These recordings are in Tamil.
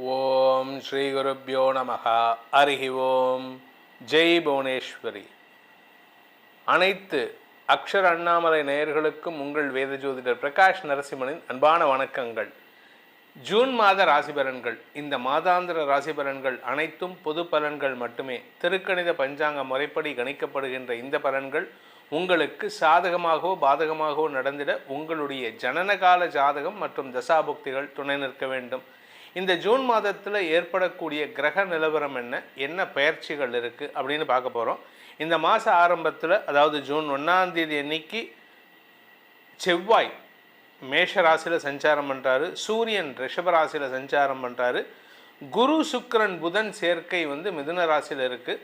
ஓம் ஸ்ரீ குருப்யோ நமஹ. ஹரிஹி ஓம். ஜெய் புவனேஸ்வரி. அனைத்து அக்ஷர அண்ணாமலை நேயர்களுக்கும் உங்கள் வேத ஜோதிடர் பிரகாஷ் நரசிம்மனின் அன்பான வணக்கங்கள். ஜூன் மாத ராசி பலன்கள். இந்த மாதாந்திர ராசி பலன்கள் அனைத்தும் பொது பலன்கள் மட்டுமே. திருக்கணித பஞ்சாங்க முறைப்படி கணிக்கப்படுகின்ற இந்த பலன்கள் உங்களுக்கு சாதகமாகவோ பாதகமாகவோ நடந்திட உங்களுடைய ஜனனகால ஜாதகம் மற்றும் தசாபுக்திகள் துணை நிற்க வேண்டும். இந்த ஜூன் மாதத்தில் ஏற்படக்கூடிய கிரக நிலவரம் என்ன பயிற்சிகள் இருக்குது அப்படின்னு பார்க்க போகிறோம். இந்த மாத ஆரம்பத்தில், அதாவது ஜூன் 1 அன்னைக்கு செவ்வாய் மேஷ ராசியில் சஞ்சாரம் பண்ணுறாரு, சூரியன் ரிஷப ராசியில் சஞ்சாரம் பண்ணுறாரு, குரு சுக்கிரன் புதன் சேர்க்கை மிதுன ராசியில் இருக்குது,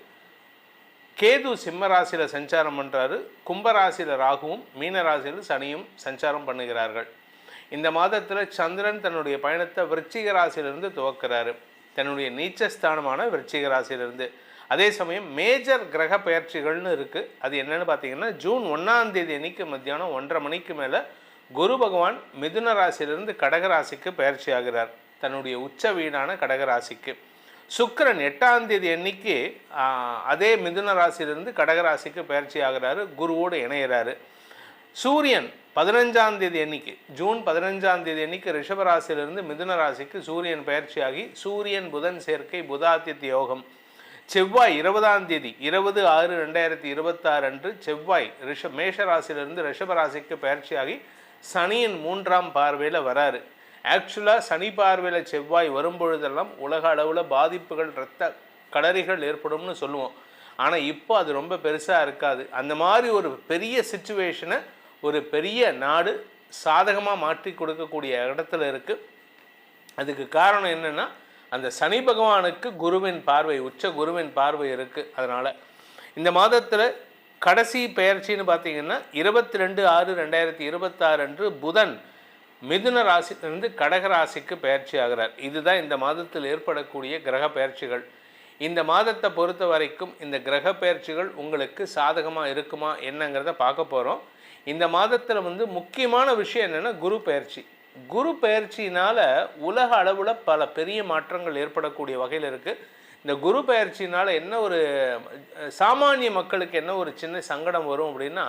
கேது சிம்ம ராசியில் சஞ்சாரம் பண்ணுறாரு, கும்பராசியில் ராகுவும் மீன ராசியில் சனியும் சஞ்சாரம் பண்ணுகிறார்கள். இந்த மாதத்தில் சந்திரன் தன்னுடைய பயணத்தை விருச்சிக ராசியிலிருந்து துவக்கிறாரு, தன்னுடைய நீச்சஸ்தானமான விருச்சிக ராசியிலிருந்து. அதே சமயம் மேஜர் கிரக பயிற்சிகள்னு இருக்குது. அது என்னென்னு பார்த்தீங்கன்னா, ஜூன் 1 அன்னைக்கு மத்தியானம் 1:30 மணிக்கு மேலே குரு பகவான் மிதுன ராசியிலிருந்து கடகராசிக்கு பயிற்சி ஆகிறார், தன்னுடைய உச்ச வீடான கடகராசிக்கு. சுக்கிரன் 8 அன்னைக்கு அதே மிதுன ராசியிலிருந்து கடகராசிக்கு பயிற்சி ஆகிறாரு, குருவோடு இணைகிறாரு. சூரியன் 15 அன்னைக்கு, ஜூன் 15 அன்னைக்கு ரிஷபராசியிலிருந்து மிதுன ராசிக்கு சூரியன் பயிற்சியாகி சூரியன் புதன் சேர்க்கை புதாதித்ய யோகம். செவ்வாய் 20/6/2026 அன்று செவ்வாய் மேஷ ராசியிலிருந்து ரிஷபராசிக்கு பயிற்சியாகி சனியின் 3ஆம் பார்வையில் வராரு. ஆக்சுவலாக சனி பார்வையில் செவ்வாய் வரும்பொழுதெல்லாம் உலக அளவில் பாதிப்புகள், இரத்த களரிகள் ஏற்படும்னு சொல்லுவோம். ஆனால் இப்போ அது ரொம்ப பெருசாக இருக்காது. அந்த மாதிரி ஒரு பெரிய சிச்சுவேஷனை ஒரு பெரிய நாடு சாதகமாக மாற்றி கொடுக்கக்கூடிய இடத்துல இருக்குது. அதுக்கு காரணம் என்னென்னா, அந்த சனி பகவானுக்கு குருவின் பார்வை, உச்ச குருவின் பார்வை இருக்குது. அதனால் இந்த மாதத்தில் கடைசி பெயர்ச்சின்னு பார்த்தீங்கன்னா 22/6/2026 அன்று புதன் மிதுன ராசியிலிருந்து கடகராசிக்கு பயிற்சி ஆகிறார். இதுதான் இந்த மாதத்தில் ஏற்படக்கூடிய கிரக பயிற்சிகள். இந்த மாதத்தை பொறுத்த வரைக்கும் இந்த கிரக பயிற்சிகள் உங்களுக்கு சாதகமாக இருக்குமா என்னங்கிறத பார்க்க போகிறோம். இந்த மாதத்தில் முக்கியமான விஷயம் என்னென்னா, குரு பயிற்சி. குரு பயிற்சினால் உலக அளவில் பல பெரிய மாற்றங்கள் ஏற்படக்கூடிய வகையில் இருக்குது. இந்த குரு பயிற்சினால் என்ன ஒரு சாமானிய மக்களுக்கு என்ன ஒரு சின்ன சங்கடம் வரும் அப்படின்னா,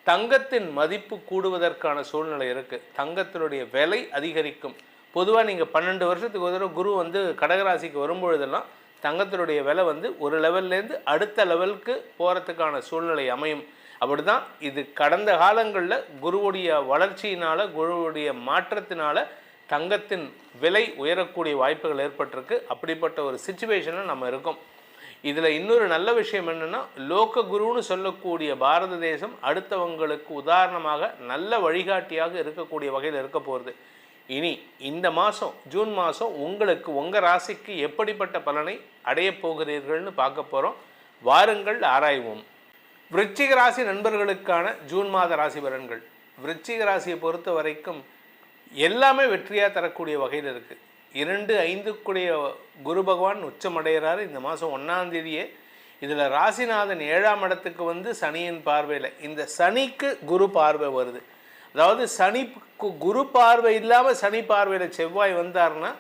தங்கத்தின் மதிப்பு கூடுவதற்கான சூழ்நிலை இருக்குது, தங்கத்தினுடைய விலை அதிகரிக்கும். பொதுவாக நீங்கள் 12 வருஷத்துக்கு ஒரு தடவை குரு கடகராசிக்கு வரும்பொழுதெல்லாம் தங்கத்தினுடைய விலை ஒரு லெவல்லேருந்து அடுத்த லெவலுக்கு போகிறதுக்கான சூழ்நிலை அமையும். அப்படி தான் இது கடந்த காலங்களில் குருவுடைய வளர்ச்சியினால், குருவுடைய மாற்றத்தினால் தங்கத்தின் விலை உயரக்கூடிய வாய்ப்புகள் ஏற்பட்டிருக்கு. அப்படிப்பட்ட ஒரு சிச்சுவேஷனில் நம்ம இருக்கோம். இதில் இன்னொரு நல்ல விஷயம் என்னென்னா, லோக குருன்னு சொல்லக்கூடிய பாரத தேசம் அடுத்தவங்களுக்கு உதாரணமாக நல்ல வழிகாட்டியாக இருக்கக்கூடிய வகையில் இருக்க போகிறது. இனி இந்த மாதம், ஜூன் மாதம் உங்களுக்கு உங்கள் ராசிக்கு எப்படிப்பட்ட பலனை அடையப் போகிறீர்கள்னு பார்க்க போகிறோம். வாருங்கள் ஆராய்வோம். விருச்சிக ராசி நண்பர்களுக்கான ஜூன் மாத ராசி பலன்கள். விருச்சிக ராசியை பொறுத்த வரைக்கும் எல்லாமே வெற்றியாக தரக்கூடிய வகையில் இருக்குது. 2/5 குரு பகவான் உச்சமடைகிறார் இந்த மாதம் 1 இதில் ராசிநாதன் 7ஆம் இடத்துக்கு சனியின் பார்வையில், இந்த சனிக்கு குரு பார்வை வருது. அதாவது சனிக்கு குரு பார்வை இல்லாமல் சனி பார்வையில் செவ்வாய் வந்தார்னா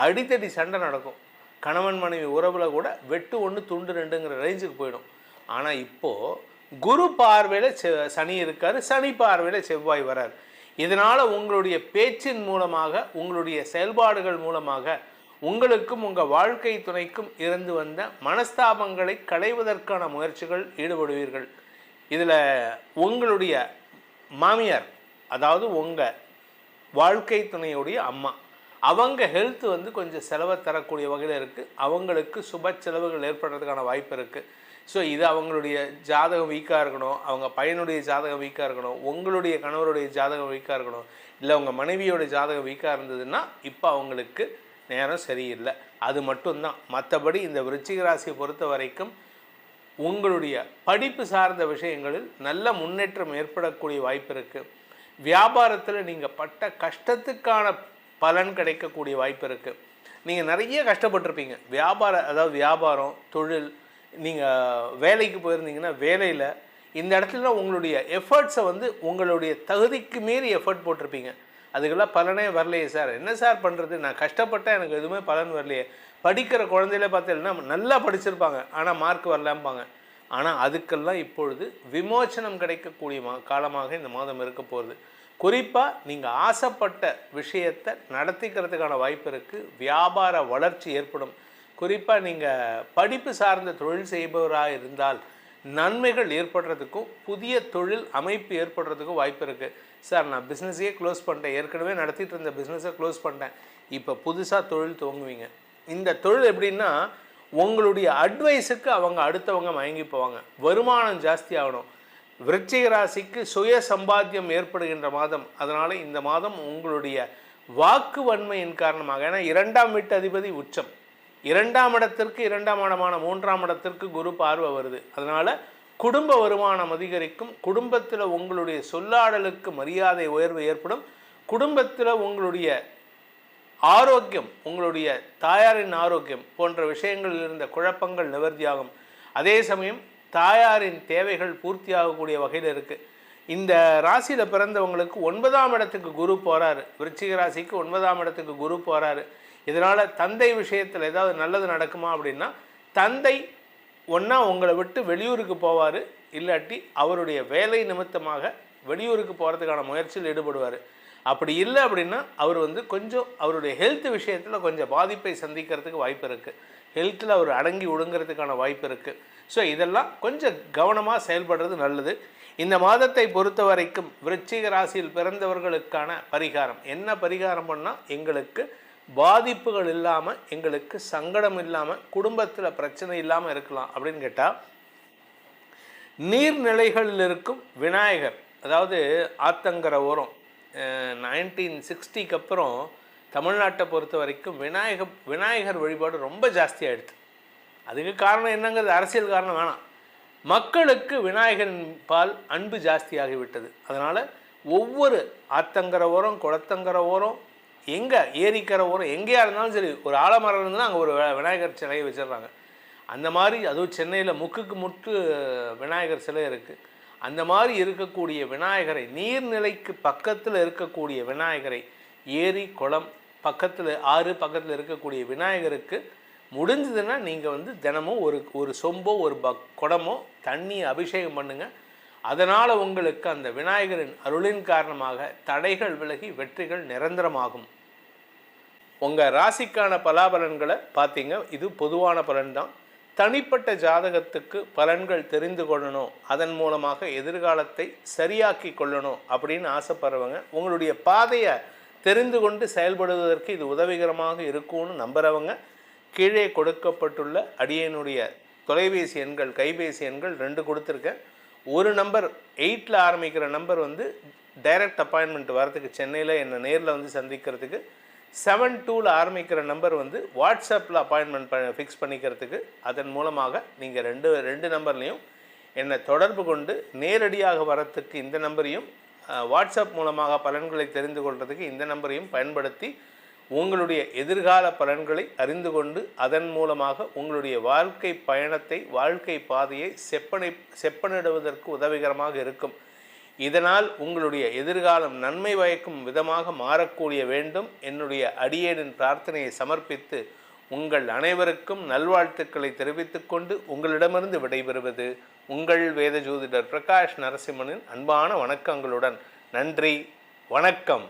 அடித்தடி சண்டை நடக்கும். கணவன் மனைவி உறவில் கூட வெட்டு 1 துண்டு 2ங்கிற ரேஞ்சுக்கு போயிடும். ஆனால் இப்போது குரு பார்வையில் சனி இருக்கார், சனி பார்வையில் செவ்வாய் வரார். இதனால் உங்களுடைய பேச்சின் மூலமாக, உங்களுடைய செயல்பாடுகள் மூலமாக உங்களுக்கும் உங்கள் வாழ்க்கை துணைக்கும் இருந்து வந்த மனஸ்தாபங்களை களைவதற்கான முயற்சிகள் ஈடுபடுவீர்கள். இதில் உங்களுடைய மாமியார், அதாவது உங்கள் வாழ்க்கை துணையுடைய அம்மா, அவங்க ஹெல்த் கொஞ்சம் செலவை தரக்கூடிய வகையில் இருக்குது. அவங்களுக்கு சுப செலவுகள் ஏற்படுறதுக்கான வாய்ப்பு இருக்குது. ஸோ இது அவங்களுடைய ஜாதகம் வீக்காக இருக்கணும், அவங்க பையனுடைய ஜாதகம் வீக்காக இருக்கணும், உங்களுடைய கணவருடைய ஜாதகம் வீக்காக இருக்கணும், இல்லை உங்கள் மனைவியோட ஜாதகம் வீக்காக இருந்ததுன்னா இப்போ அவங்களுக்கு நேரம் சரியில்லை. அது மட்டும்தான். மற்றபடி இந்த விருச்சிக ராசியை பொறுத்த வரைக்கும் உங்களுடைய படிப்பு சார்ந்த விஷயங்களில் நல்ல முன்னேற்றம் ஏற்படக்கூடிய வாய்ப்பு இருக்குது. வியாபாரத்தில் நீங்கள் பட்ட கஷ்டத்துக்கான பலன் கிடைக்கக்கூடிய வாய்ப்பு இருக்குது. நீங்கள் நிறைய கஷ்டப்பட்டிருப்பீங்க வியாபாரம், தொழில், நீங்கள் வேலைக்கு போயிருந்தீங்கன்னா வேலையில் இந்த இடத்துல உங்களுடைய எஃபர்ட்ஸை உங்களுடைய தகுதிக்கு மீறி எஃபர்ட் போட்டிருப்பீங்க. அதுக்கெல்லாம் பலனே வரலையே சார், என்ன சார் பண்ணுறது, நான் கஷ்டப்பட்டேன் எனக்கு எதுவுமே பலன் வரலையே. படிக்கிற குழந்தையில பார்த்தீங்கன்னா நல்லா படிச்சிருப்பாங்க, ஆனால் மார்க் வரலாம்பாங்க. ஆனால் அதுக்கெல்லாம் இப்பொழுது விமோச்சனம் கிடைக்கக்கூடிய காலமாக இந்த மாதம் இருக்க போகுது. குறிப்பாக நீங்கள் ஆசைப்பட்ட விஷயத்தை நடத்திக்கிறதுக்கான வாய்ப்பு இருக்குது. வியாபார வளர்ச்சி ஏற்படும். குறிப்பாக நீங்கள் படிப்பு சார்ந்த தொழில் செய்பவராக இருந்தால் நன்மைகள் ஏற்படுறதுக்கும் புதிய தொழில் அமைப்பு ஏற்படுறதுக்கும் வாய்ப்பு இருக்குது. சார் நான் பிஸ்னஸையே க்ளோஸ் பண்ணிட்டேன், ஏற்கனவே நடத்திட்டு இருந்த பிஸ்னஸை க்ளோஸ் பண்ணிட்டேன், இப்போ புதுசாக தொழில் துவங்குவீங்க. இந்த தொழில் எப்படின்னா உங்களுடைய அட்வைஸுக்கு அவங்க அடுத்தவங்க மயங்கி போவாங்க. வருமானம் ஜாஸ்தி ஆகணும். விருச்சிக ராசிக்கு சுய சம்பாத்தியம் ஏற்படுகின்ற மாதம். அதனால் இந்த மாதம் உங்களுடைய வாக்கு வன்மையின் காரணமாக, ஏன்னா 2ஆம் வீட்டு அதிபதி உச்சம், 2ஆம் இடத்திற்கு 2ஆம் இடமான 3ஆம் இடத்திற்கு குரு பார்வை வருது. அதனால் குடும்ப வருமானம் அதிகரிக்கும். குடும்பத்தில் உங்களுடைய சொல்லாடலுக்கு மரியாதை உயர்வு ஏற்படும். குடும்பத்தில் உங்களுடைய ஆரோக்கியம், உங்களுடைய தாயாரின் ஆரோக்கியம் போன்ற விஷயங்களில் இருந்த குழப்பங்கள் நிவர்த்தியாகும். அதே சமயம் தாயாரின் தேவைகள் பூர்த்தியாகக்கூடிய வகையில் இருக்குது. இந்த ராசியில் பிறந்தவங்களுக்கு 9ஆம் இடத்துக்கு குரு போகிறாரு. விருச்சிக ராசிக்கு 9ஆம் இடத்துக்கு குரு போகிறாரு. இதனால் தந்தை விஷயத்தில் ஏதாவது நல்லது நடக்குமா அப்படின்னா, தந்தை ஒன்றா உங்களை விட்டு வெளியூருக்கு போவார், இல்லாட்டி அவருடைய வேலை நிமித்தமாக வெளியூருக்கு போகிறதுக்கான முயற்சியில் ஈடுபடுவார். அப்படி இல்லை அப்படின்னா அவர் கொஞ்சம் அவருடைய ஹெல்த் விஷயத்தில் கொஞ்சம் பாதிப்பை சந்திக்கிறதுக்கு வாய்ப்பு இருக்குது. ஹெல்த்தில் அவர் அடங்கி ஒடுங்கிறதுக்கான வாய்ப்பு இருக்குது. ஸோ இதெல்லாம் கொஞ்சம் கவனமாக செயல்படுறது நல்லது. இந்த மாதத்தை பொறுத்த வரைக்கும் விருச்சிக ராசியில் பிறந்தவர்களுக்கான பரிகாரம் என்ன பரிகாரம் பண்ணால் எங்களுக்கு பாதிப்புகள் இல்லாமல், எங்களுக்கு சங்கடம் இல்லாமல், குடும்பத்தில் பிரச்சனை இல்லாமல் இருக்கலாம் அப்படின்னு கேட்டால், நீர்நிலைகளில் இருக்கும் விநாயகர், அதாவது ஆத்தங்கரை ஓரம் 1960க்கு அப்புறம் தமிழ்நாட்டை பொறுத்த வரைக்கும் விநாயகர் வழிபாடு ரொம்ப ஜாஸ்தி ஆகிடுது. அதுக்கு காரணம் என்னங்கிறது அரசியல் காரணம் வேணாம், மக்களுக்கு விநாயகரின் பால் அன்பு ஜாஸ்தியாகிவிட்டது. அதனால் ஒவ்வொரு ஆத்தங்கரை ஓரம், குளத்தங்கரை ஓரம், எங்கே ஏரிக்கரை ஓரம் எங்கேயா இருந்தாலும் சரி, ஒரு ஆலமரம் இருந்தால் அங்கே ஒரு விநாயகர் சிலையை வச்சிடுறாங்க. அந்த மாதிரி அதுவும் சென்னையில் முக்குக்கு முட்டு விநாயகர் சிலை இருக்குது. அந்த மாதிரி இருக்கக்கூடிய விநாயகரை, நீர்நிலைக்கு பக்கத்தில் இருக்கக்கூடிய விநாயகரை, ஏரி குளம் பக்கத்தில் ஆறு பக்கத்தில் இருக்கக்கூடிய விநாயகருக்கு முடிஞ்சதுன்னா நீங்கள் தினமும் ஒரு சொம்போ ஒரு குடமோ தண்ணி அபிஷேகம் பண்ணுங்கள். அதனால் உங்களுக்கு அந்த விநாயகரின் அருளின் காரணமாக தடைகள் விலகி வெற்றிகள் நிரந்தரமாகும். உங்கள் ராசிக்கான பலாபலன்களை பார்த்தீங்க, இது பொதுவான பலன்தான். தனிப்பட்ட ஜாதகத்துக்கு பலன்கள் தெரிந்து கொள்ளணும், அதன் மூலமாக எதிர்காலத்தை சரியாக்கி கொள்ளணும் அப்படின்னு ஆசைப்படுறவங்க, உங்களுடைய பாதையை தெரிந்து கொண்டு செயல்படுவதற்கு இது உதவிகரமாக இருக்கும்னு நம்புகிறவங்க, கீழே கொடுக்கப்பட்டுள்ள அடியனுடைய தொலைபேசி எண்கள், கைபேசி எண்கள் 2 கொடுத்துருக்கேன். ஒரு நம்பர் 8ல் ஆரம்பிக்கிற நம்பர் டைரக்ட் அப்பாயின்மெண்ட் வரதுக்கு, சென்னையில் என்னை நேரில் சந்திக்கிறதுக்கு. 72ல் ஆரம்பிக்கிற நம்பர் வாட்ஸ்அப்பில் அப்பாயின்மெண்ட் ஃபிக்ஸ் பண்ணிக்கிறதுக்கு. அதன் மூலமாக நீங்கள் ரெண்டு நம்பர்லேயும் என்னை தொடர்பு கொண்டு நேரடியாக வரத்துக்கு இந்த நம்பரையும், வாட்ஸ்அப் மூலமாக பலன்களை தெரிந்து கொள்வதற்கு இந்த நம்பரையும் பயன்படுத்தி உங்களுடைய எதிர்கால பலன்களை அறிந்து கொண்டு அதன் மூலமாக உங்களுடைய வாழ்க்கை பயணத்தை, வாழ்க்கை பாதையை செப்பனிடுவதற்கு உதவிகரமாக இருக்கும். இதனால் உங்களுடைய எதிர்காலம் நன்மை பயக்கும் விதமாக மாறக்கூடிய வேண்டும். என்னுடைய அடியேனின் பிரார்த்தனையை சமர்ப்பித்து உங்கள் அனைவருக்கும் நல்வாழ்த்துக்களை தெரிவித்துக் கொண்டு உங்களிடமிருந்து விடைபெறுவது உங்கள் வேத ஜோதிடர் பிரகாஷ் நரசிம்மனின் அன்பான வணக்கங்களுடன். நன்றி, வணக்கம்.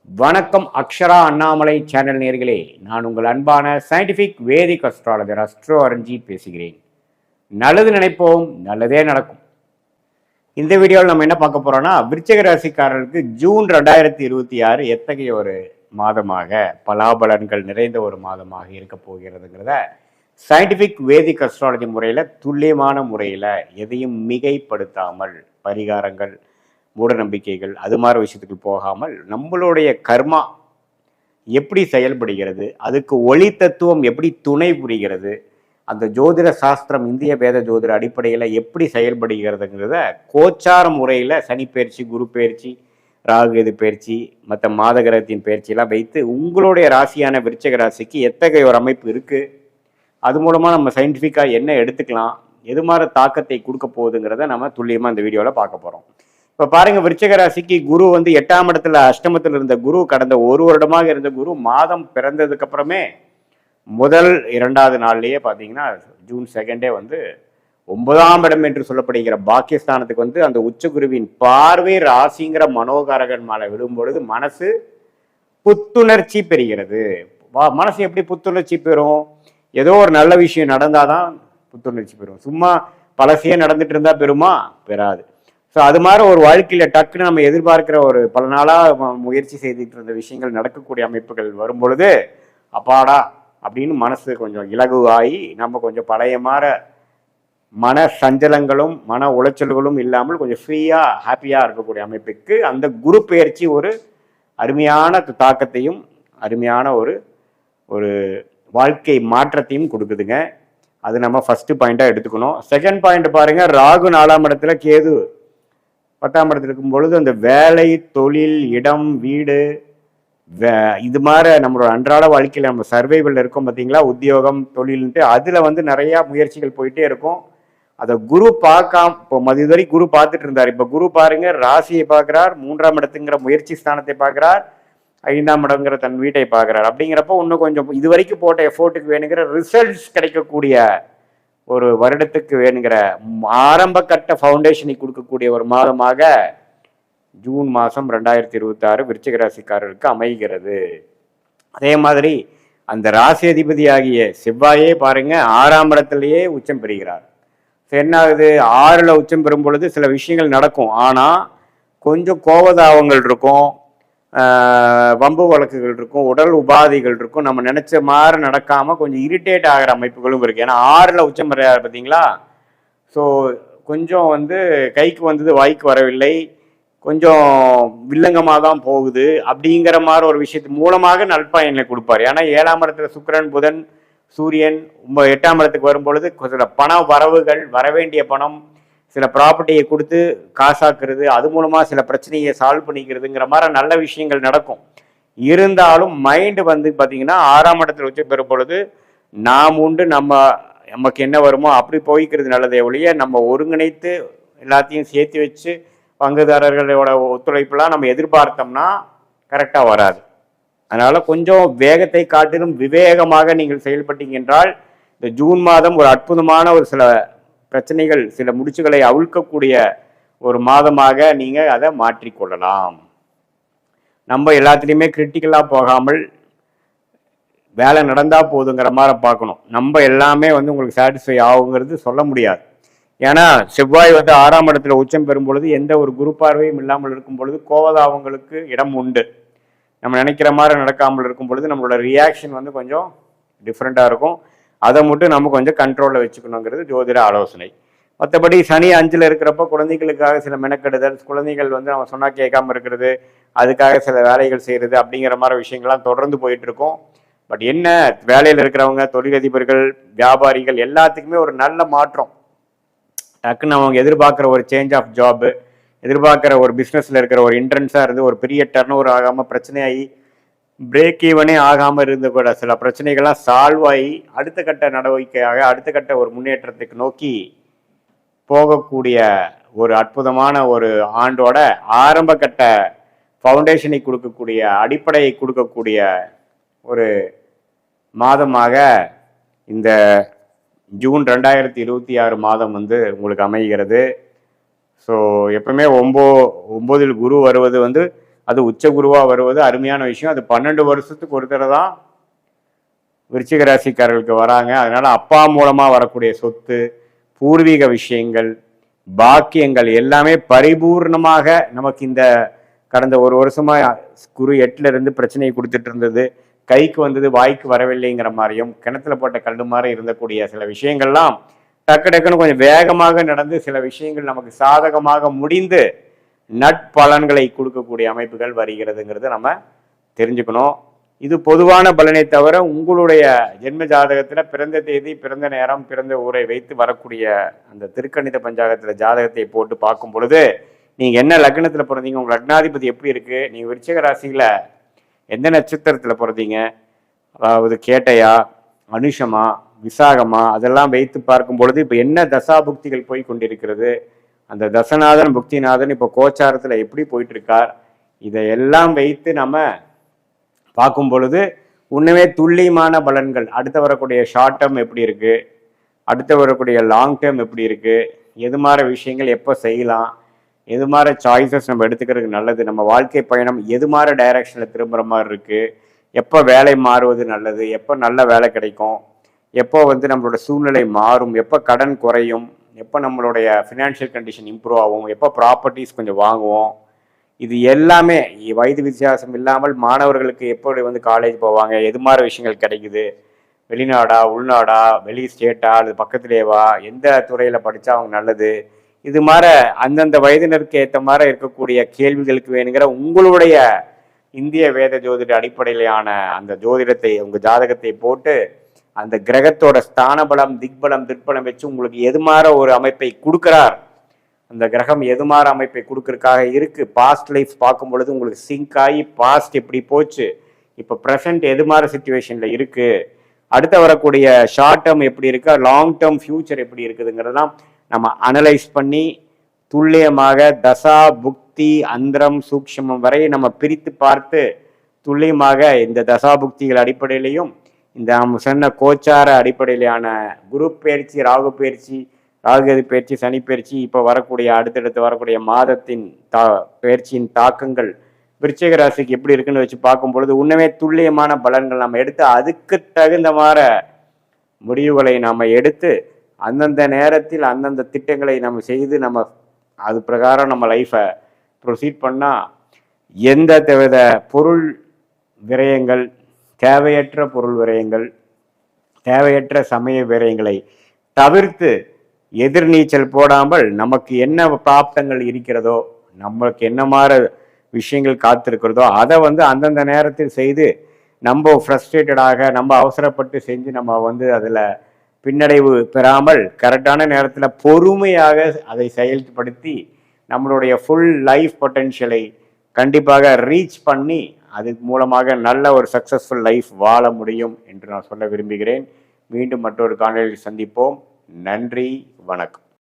வணக்கம் அக்ஷரா அண்ணாமலை சேனல் நேயர்களே, நான் உங்கள் அன்பான சயின்டிஃபிக் வேதிக் அஸ்ட்ராலஜர் அஸ்ட்ரோ அரஞ்சித் பேசுகிறேன். நல்லது நினைப்போம், நல்லதே நடக்கும். இந்த வீடியோவில் நம்ம என்ன பார்க்க போறோம்னா, விருச்சிக ராசிக்காரர்களுக்கு ஜூன் 2026 எத்தகைய ஒரு மாதமாக, பலாபலன்கள் நிறைந்த ஒரு மாதமாக இருக்க போகிறதுங்கிறத சயின்டிஃபிக் வேதிக் அஸ்ட்ராலஜி முறையில், துல்லியமான முறையில், எதையும் மிகைப்படுத்தாமல், பரிகாரங்கள், மூட நம்பிக்கைகள் அது மாதிரி விஷயத்துக்கு போகாமல், நம்மளுடைய கர்மா எப்படி செயல்படுகிறது, அதுக்கு ஒளி தத்துவம் எப்படி துணை புரிகிறது, அந்த ஜோதிட சாஸ்திரம் இந்திய வேத ஜோதிட அடிப்படையில் எப்படி செயல்படுகிறதுங்கிறத கோச்சார முறையில் சனி பயிற்சி, குரு பயிற்சி, ராகு பயிற்சி, மற்ற மாத கிரகத்தின் பயிற்சியெல்லாம் வைத்து உங்களுடைய ராசியான விருச்சிக ராசிக்கு எத்தகைய ஒரு அமைப்பு இருக்குது, அது மூலமாக நம்ம சயின்டிஃபிக்காக என்ன எடுத்துக்கலாம், எது மாதிரி தாக்கத்தை கொடுக்க போகுதுங்கிறத நம்ம துல்லியமாக இந்த வீடியோவில் பார்க்க போகிறோம். இப்ப பாருங்க, விருச்சிக ராசிக்கு குரு வந்து 8ஆம் இடத்துல அஷ்டமத்தில் இருந்த குரு, கடந்த ஒரு வருடமாக இருந்த குரு மாதம் பிறந்ததுக்கு அப்புறமே முதல் 2வது நாள்லயே பாத்தீங்கன்னா ஜூன் 2 வந்து 9ஆம் இடம் என்று சொல்லப்படுகிற பாக்கியஸ்தானத்துக்கு வந்து அந்த உச்சகுருவின் பார்வை ராசிங்கிற மனோகாரகன் மேல விழும் பொழுது மனசு புத்துணர்ச்சி பெறுகிறது. மனசு எப்படி புத்துணர்ச்சி பெறும்? ஏதோ ஒரு நல்ல விஷயம் நடந்தாதான் புத்துணர்ச்சி பெறும். சும்மா பழசையே நடந்துட்டு இருந்தா பெறுமா? பெறாது. ஸோ அது மாதிரி ஒரு வாழ்க்கையில டக்குன்னு நம்ம எதிர்பார்க்கிற ஒரு பல நாளா முயற்சி செய்துட்டு இருந்த விஷயங்கள் நடக்கக்கூடிய அமைப்புகள் வரும் பொழுது அப்பாடா அப்படின்னு மனசு கொஞ்சம் இலகுவாகி நம்ம கொஞ்சம் பழைய மாதிரி மன சஞ்சலங்களும் மன உளைச்சல்களும் இல்லாமல் கொஞ்சம் ஃப்ரீயா ஹாப்பியா இருக்கக்கூடிய அமைப்புக்கு அந்த குரு பெயர்ச்சி ஒரு அருமையான தாக்கத்தையும் அருமையான ஒரு ஒரு வாழ்க்கை மாற்றத்தையும் கொடுக்குதுங்க. அது நம்ம ஃபர்ஸ்ட் பாயிண்டா எடுத்துக்கணும். செகண்ட் பாயிண்ட் பாருங்க, ராகு 4ஆம் இடத்துல, கேது 10ஆம் இடத்துல இருக்கும் பொழுது அந்த வேலை, தொழில், இடம், வீடு, இது மாதிரி நம்மளோட அன்றாட வாழ்க்கையில நம்ம சர்வைவல் இருக்கோம் பார்த்தீங்களா, உத்தியோகம், தொழில்ன்ட்டு அதுல வந்து நிறைய முயற்சிகள் போயிட்டே இருக்கும். அதை குரு பார்க்காம இப்போ இதுவரை குரு பார்த்துட்டு இருந்தார். இப்ப குரு பாருங்க, ராசியை பார்க்கிறார், 3ஆம் இடத்துங்கிற முயற்சி ஸ்தானத்தை பார்க்கிறார், 5ஆம் இடங்கிற தன் வீட்டை பார்க்கிறார். அப்படிங்கிறப்போ இன்னும் கொஞ்சம் இது வரைக்கும் போட்ட எஃபோர்ட்டுக்கு வேணுங்கிற ரிசல்ட்ஸ் கிடைக்கக்கூடிய ஒரு வருடத்துக்கு வேணுங்கிற ஆரம்ப கட்ட ஃபவுண்டேஷனை கொடுக்கக்கூடிய ஒரு மாதமாக ஜூன் மாதம் 2026 விருச்சிக ராசிக்காரருக்கு அமைகிறது. அதே மாதிரி அந்த ராசி அதிபதி ஆகிய செவ்வாயே பாருங்க 6ஆம் இடத்திலேயே உச்சம் பெறுகிறார். என்ன ஆகுது, 6ல் உச்சம் பெறும் பொழுது சில விஷயங்கள் நடக்கும். ஆனா கொஞ்சம் கோபதாபங்கள் இருக்கும், வம்பு வழக்குகள் இருக்கும், உடல் உபாதைகள் இருக்கும், நம்ம நினைச்ச மாதிரி நடக்காம கொஞ்சம் இரிட்டேட் ஆகிற அமைப்புகளும் இருக்கு. ஏன்னா 6ல் உச்சம் பெறாரு பார்த்தீங்களா. ஸோ கொஞ்சம் வந்து கைக்கு வந்தது வாய்க்கு வரவில்லை, கொஞ்சம் வில்லங்கமாக தான் போகுது அப்படிங்கிற மாதிரி ஒரு விஷயத்து மூலமாக நல்பயனை கொடுப்பார். ஏன்னா 7ஆம் இடத்துல சுக்கிரன், புதன், சூரியன் 8ஆம் இடத்துக்கு வரும்பொழுது சில பண வரவுகள், வரவேண்டிய பணம், சில ப்ராப்பர்ட்டியை கொடுத்து காசாக்குறது, அது மூலமா சில பிரச்சனையை சால்வ் பண்ணிக்கிறதுங்கிற மாதிரி நல்ல விஷயங்கள் நடக்கும். இருந்தாலும் மைண்டு வந்து பார்த்தீங்கன்னா 6ஆம் இடத்துல உச்சம் பெறும் பொழுது நாம் உண்டு, நமக்கு என்ன வருமோ அப்படி போய்க்கிறது நல்லதே ஒழிய நம்ம ஒருங்கிணைத்து எல்லாத்தையும் சேர்த்து வச்சு பங்குதாரர்களோட ஒத்துழைப்புலாம் நம்ம எதிர்பார்த்தோம்னா கரெக்டாக வராது. அதனால கொஞ்சம் வேகத்தை காட்டிலும் விவேகமாக நீங்கள் செயல்பட்டீங்க என்றால் இந்த ஜூன் மாதம் ஒரு அற்புதமான ஒரு சில பிரச்சனைகள், சில முடிச்சுகளை அவிழ்க்கக்கூடிய ஒரு மாதமாக நீங்க அதை மாற்றிக்கொள்ளலாம். நம்ம எல்லாத்துலேயுமே கிரிட்டிக்கலாக போகாமல் வேலை நடந்தா போதுங்கிற மாதிரி பார்க்கணும். நம்ம எல்லாமே வந்து உங்களுக்கு சாட்டிஸ்ஃபை ஆகுங்கிறது சொல்ல முடியாது. ஏன்னா செவ்வாய் வந்து 6ஆம் இடத்துல உச்சம் பெறும் பொழுது எந்த ஒரு குரு பார்வையும் இல்லாமல் இருக்கும் பொழுது கோவதாவங்களுக்கு இடம் உண்டு. நம்ம நினைக்கிற மாதிரி நடக்காமல் இருக்கும் பொழுது நம்மளோட ரியாக்ஷன் வந்து கொஞ்சம் டிஃப்ரெண்ட்டாக இருக்கும். அதை மட்டும் நம்ம கொஞ்சம் கண்ட்ரோலில் வச்சுக்கணுங்கிறது ஜோதிட ஆலோசனை. மற்றபடி சனி 5ல் இருக்கிறப்ப குழந்தைகளுக்காக சில மெனக்கெடுதல், குழந்தைகள் வந்து நம்ம சொன்னால் கேட்காம இருக்கிறது, அதுக்காக சில வேலைகள் செய்கிறது அப்படிங்கிற மாதிரி விஷயங்கள்லாம் தொடர்ந்து போயிட்டு இருக்கும். பட் என்ன, வேலையில் இருக்கிறவங்க, தொழிலதிபர்கள், வியாபாரிகள் எல்லாத்துக்குமே ஒரு நல்ல மாற்றம். டக்குன்னு அவங்க எதிர்பார்க்குற ஒரு சேஞ்ச் ஆஃப் ஜாப்பு, எதிர்பார்க்குற ஒரு பிஸ்னஸில் இருக்கிற ஒரு இன்ட்ரன்ஸாக இருந்து ஒரு பெரிய டர்ன் ஓவர் ஆகாமல் பிரச்சனையாகி பிரேக் ஈவனே ஆகாமல் இருந்த கூட சில பிரச்சனைகள்லாம் சால்வ் ஆகி அடுத்த கட்ட நடவடிக்கையாக அடுத்த கட்ட ஒரு முன்னேற்றத்துக்கு நோக்கி போகக்கூடிய ஒரு அற்புதமான ஒரு ஆண்டோட ஆரம்ப கட்ட ஃபவுண்டேஷனை கொடுக்கக்கூடிய, அடிப்படையை கொடுக்கக்கூடிய ஒரு மாதமாக இந்த ஜூன் 2026 மாதம் வந்து உங்களுக்கு அமைகிறது. ஸோ எப்பவுமே 9ல் குரு வருவது வந்து அது உச்ச குருவாக வருவது அருமையான விஷயம். அது 12 வருஷத்துக்கு ஒரு தடவை தான் விருச்சிக ராசிக்காரர்களுக்கு வராங்க. அதனால அப்பா மூலமாக வரக்கூடிய சொத்து, பூர்வீக விஷயங்கள், பாக்கியங்கள் எல்லாமே பரிபூர்ணமாக நமக்கு இந்த கடந்த ஒரு வருஷமா குரு 8ல் இருந்து பிரச்சனையை கொடுத்துட்டு இருந்தது, கைக்கு வந்தது வாய்க்கு வரவில்லைங்கிற மாதிரியும் கிணத்துல போட்ட கல்லு மாதிரி இருந்தக்கூடிய சில விஷயங்கள்லாம் டக்குன்னு கொஞ்சம் வேகமாக நடந்து சில விஷயங்கள் நமக்கு சாதகமாக முடிந்து நட்பலன்களை கொடுக்கக்கூடிய அமைப்புகள் வருகிறதுங்கிறது நம்ம தெரிஞ்சுக்கணும். இது பொதுவான பலனை தவிர உங்களுடைய ஜென்ம ஜாதகத்தில் பிறந்த தேதி, பிறந்த நேரம், பிறந்த ஊரை வைத்து வரக்கூடிய அந்த திருக்கணித பஞ்சாங்கத்தில் ஜாதகத்தை போட்டு பார்க்கும் பொழுது நீங்கள் என்ன லக்னத்தில் பிறந்தீங்க, உங்கள் லக்னாதிபதி எப்படி இருக்குது, நீங்கள் விருச்சிக ராசியில் எந்த நட்சத்திரத்தில் பிறந்தீங்க, அதாவது கேட்டையா, அனுஷமா, விசாகமா, அதெல்லாம் வைத்து பார்க்கும் பொழுது இப்போ என்ன தசாபுக்திகள் போய் கொண்டிருக்கிறது, அந்த தசநாதன் புக்திநாதன் இப்போ கோச்சாரத்தில் எப்படி போயிட்டு இருக்கார், இதையெல்லாம் வைத்து நம்ம பார்க்கும் பொழுது உண்மையே துல்லியமான பலன்கள், அடுத்து வரக்கூடிய ஷார்ட் டேர்ம் எப்படி இருக்கு, அடுத்து வரக்கூடிய லாங் டேர்ம் எப்படி இருக்கு, எது மாதிரி விஷயங்கள் எப்போ செய்யலாம், எது மாதிரி சாய்ஸஸ் நம்ம எடுத்துக்கிறதுக்கு நல்லது, நம்ம வாழ்க்கை பயணம் எது மாதிரி டைரக்ஷனில் திரும்புகிற மாதிரி இருக்குது, எப்போ வேலை மாறுவது நல்லது, எப்போ நல்ல வேலை கிடைக்கும், எப்போ நம்மளோட சூழ்நிலை மாறும், எப்போ கடன் குறையும், எப்போ நம்மளுடைய ஃபினான்ஷியல் கண்டிஷன் இம்ப்ரூவ் ஆகும், எப்போ ப்ராப்பர்ட்டிஸ் கொஞ்சம் வாங்குவோம், இது எல்லாமே வயது வித்தியாசம் இல்லாமல் மாணவர்களுக்கு எப்படி காலேஜ் போவாங்க, எது மாதிரி விஷயங்கள் கிடைக்குது, வெளிநாடா உள்நாடா வெளி ஸ்டேட்டா அல்லது பக்கத்திலேவா, எந்த துறையில் படித்தா அவங்க நல்லது, இது மாதிரி அந்தந்த வயதினருக்கு ஏற்ற மாதிரி இருக்கக்கூடிய கேள்விகளுக்கு வேணுங்கிற உங்களுடைய இந்திய வேத ஜோதிட அடிப்படையிலான அந்த ஜோதிடத்தை உங்கள் ஜாதகத்தை போட்டு அந்த கிரகத்தோட ஸ்தான பலம் திக்பலம் திட்பலம் வச்சு உங்களுக்கு எது மாதிரி ஒரு அமைப்பை கொடுக்குறார், அந்த கிரகம் எது மாதிரி அமைப்பை கொடுக்கறதுக்காக இருக்கு, பாஸ்ட் லைஃப் பார்க்கும் பொழுது உங்களுக்கு சிங்க் ஆகி பாஸ்ட் எப்படி போச்சு, இப்போ ப்ரெசன்ட் எது மாதிரி சுச்சுவேஷனில் இருக்கு, அடுத்த வரக்கூடிய ஷார்ட் டேர்ம் எப்படி இருக்கு, லாங் டேர்ம் ஃபியூச்சர் எப்படி இருக்குதுங்கிறதெல்லாம் நம்ம அனலைஸ் பண்ணி துல்லியமாக தசா புக்தி அந்தரம் சூக்ஷ்மம் வரை நம்ம பிரித்து பார்த்து துல்லியமாக இந்த தசாபுக்திகள் அடிப்படையிலையும் இந்த நம்ம சொன்ன கோச்சார அடிப்படையிலான குரு பயிற்சி ராகு பயிற்சி ராகுகதி பயிற்சி சனி பயிற்சி இப்போ வரக்கூடிய அடுத்தடுத்து வரக்கூடிய மாதத்தின் பயிற்சியின் தாக்கங்கள் விருச்சிக ராசிக்கு எப்படி இருக்குன்னு வச்சு பார்க்கும் பொழுது உண்மையே துல்லியமான பலன்கள் நம்ம எடுத்து அதுக்கு தகுந்த மாதிரி முடிவுகளை நாம் எடுத்து அந்தந்த நேரத்தில் அந்தந்த திட்டங்களை நம்ம செய்து நம்ம அது பிரகாரம் நம்ம லைஃப்பை ப்ரொசீட் பண்ணால் எந்த வித பொருள் விரயங்கள், தேவையற்ற பொருள் விரயங்கள், தேவையற்ற சமய விரயங்களை தவிர்த்து எதிர்நீச்சல் போடாமல் நமக்கு என்ன பிராப்தங்கள் இருக்கிறதோ, நம்மளுக்கு என்ன மாதிரி விஷயங்கள் காத்திருக்கிறதோ அதை அந்தந்த நேரத்தில் செய்து நம்ம ஃப்ரஸ்ட்ரேட்டடாக நம்ம அவசரப்பட்டு செஞ்சு நம்ம அதில் பின்னடைவு பெறாமல் கரெக்டான நேரத்தில் பொறுமையாக அதை செயல்படுத்தி நம்மளுடைய ஃபுல் லைஃப் பொட்டென்ஷியலை கண்டிப்பாக ரீச் பண்ணி அது மூலமாக நல்ல ஒரு சக்ஸஸ்ஃபுல் லைஃப் வாழ முடியும் என்று நான் சொல்ல விரும்புகிறேன். மீண்டும் மற்றொரு காணொளியில் சந்திப்போம். நன்றி, வணக்கம்.